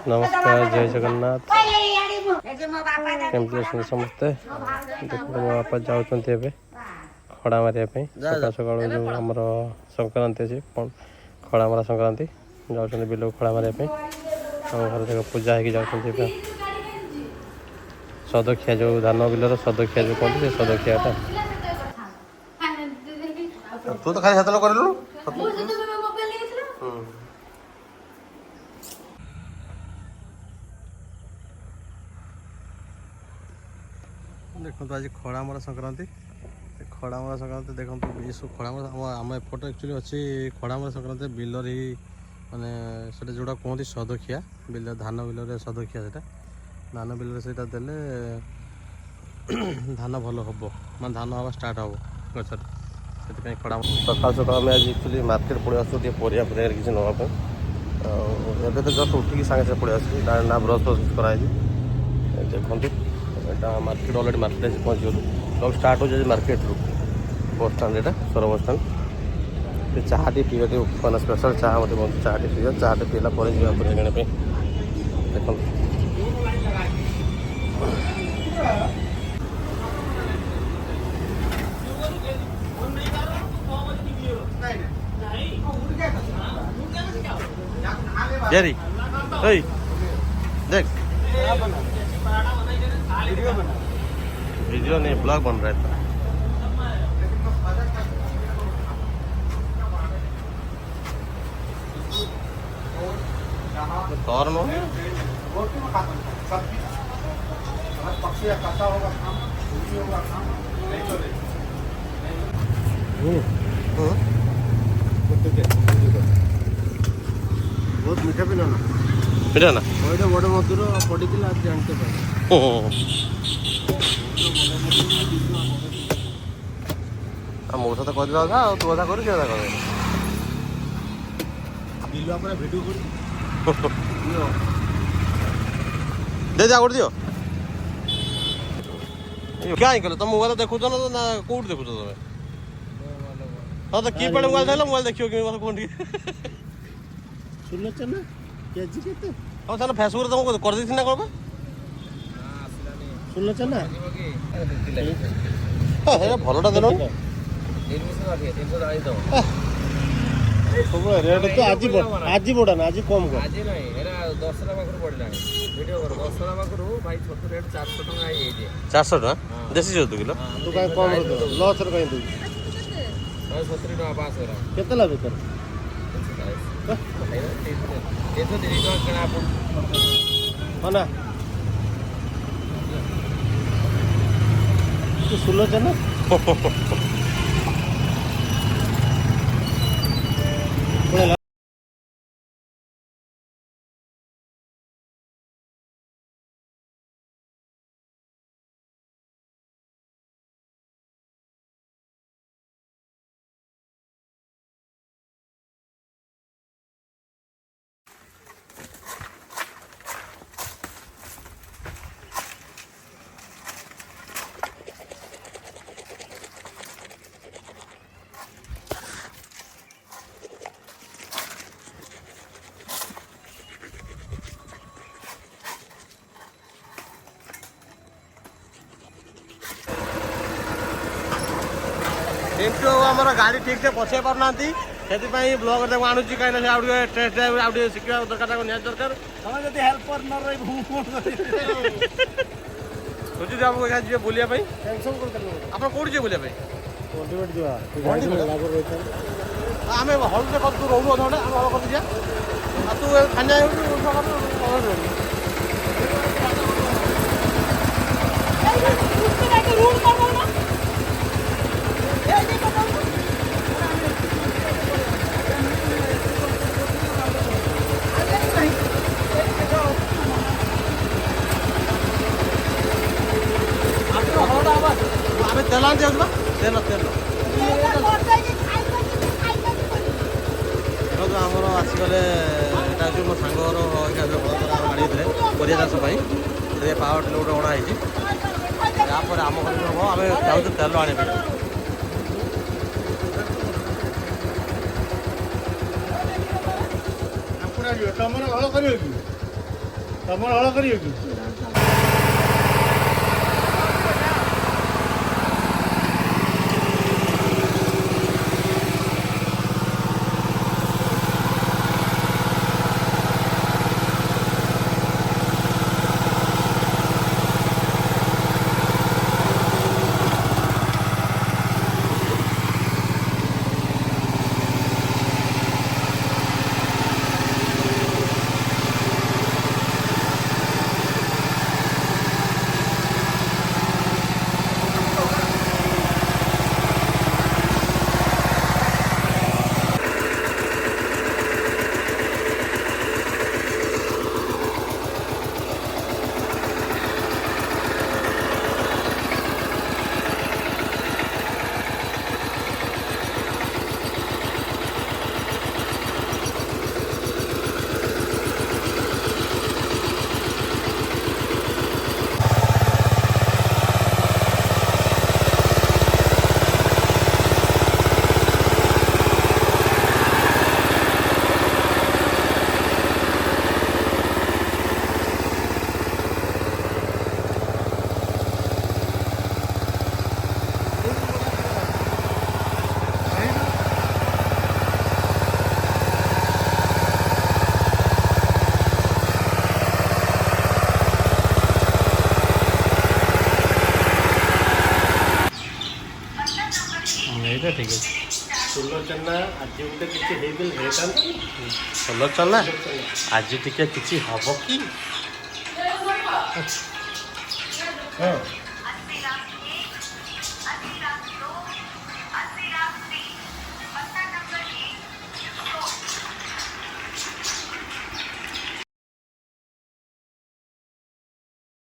नमस्कार जय जगन्नाथ केमती अच्छे समस्ते देखो मो बापा जाऊँचे खड़ा मारे सकाल सकाल जो आम संक्रांति अच्छी खड़ा मारा संक्रांति जाऊँ बिल खड़ा मारे घर जगह पूजा हो जाऊँ सदखिया जो धान बिलर सदखिया जो कहते सदखियाटा तू तो खाली हाथ कर देखो आज खड़ामरा संक्रांति खड़ामरा संक्रांति देखो ये खड़ामरा आम एपटे एक्चुअली अच्छी खड़ामरा संक्रांति बिलर ही माने से जोड़ा कहते सदखिया बिल धान बिल सदखिया से धान बिल से देले धान भल हम मैं धान हवा स्टार्ट हम गचर से खड़ा सकाल सकाल आम आज एक्चुअली मार्केट पड़े आसो परिया परिया किसी नापी एवं तो जस्ट उठिकी सागे सागे पड़े आस ना ब्रश फ्रश कराई देखते यहाँ मार्केट अलरेडी मार्केट पहुँच गलु स्टार्ट हो जाए मार्केट रू बस स्टाण्ड यहाँ सर बस स्टाण्ड चाह टी पीवा मैंने स्पेशल चाह मत बहुत चाह टी पीवा चाह टी पीला जाने देखो जेरी देख वीडियो नहीं ब्लॉग बन रहा था तौर नो बहुत मीठा भी ना मीठा ना बड़ मधुर पड़ी जानते मौसा तो कर तू अदा कर भिडियो दे जा दियो क्या कल तुम मोबाइल देखु ना कौट देखु तुम्हें हाँ तो की पड़े मोबाइल देखियो कि कौन सुन ना हाँ चलो फेसबुक तुमको कर दी ना कौन सुन ना भलटा देल सब रेट तो आज बड़ा ना आज कम कर आज नहीं एरा 10 पाखर पड़ला वीडियो कर 10 पाखर भाई छोट रेट 400 टका आई जे 400 टका देसी जो 2 किलो तू का कम रे लॉस रे कहीं दू 170 टका पास हो रहा केते लाभ कर ये तो देरी टका कना अपन ना तू सुनो जना एमटी आमर गाड़ी ठीक से पछे पारना से ब्लॉग आणुची कहीं टेस्ट ड्राइव आउ शिखा दरकार नि दरकार जब हेल्पर न सोचुचे आम जी बुलिया आप कौट जी बुलिया आम हल से तू रोलु अधे आम हल कर तू खाना तेल तेल तेल आमर आसगले यहाँ हूँ मो सांगर गाड़ी परिया चाष पावर टिलर गोटे अणाई यापर आम घर हम आम जाऊँ तेल आने ତମର ହଳ କରିବ କି? ତମର ହଳ କରିବ କି? ଏଇଟା ଠିକ୍ ଅଛି। ଷୋଲ ଚନା ଆଜି ଗୋଟେ କିଛି ହେଇଥିଲେ ହେଇଥାନ୍ତା। ଭଲ ଚଲା ଆଜି ଟିକେ କିଛି ହବ କି? ହଁ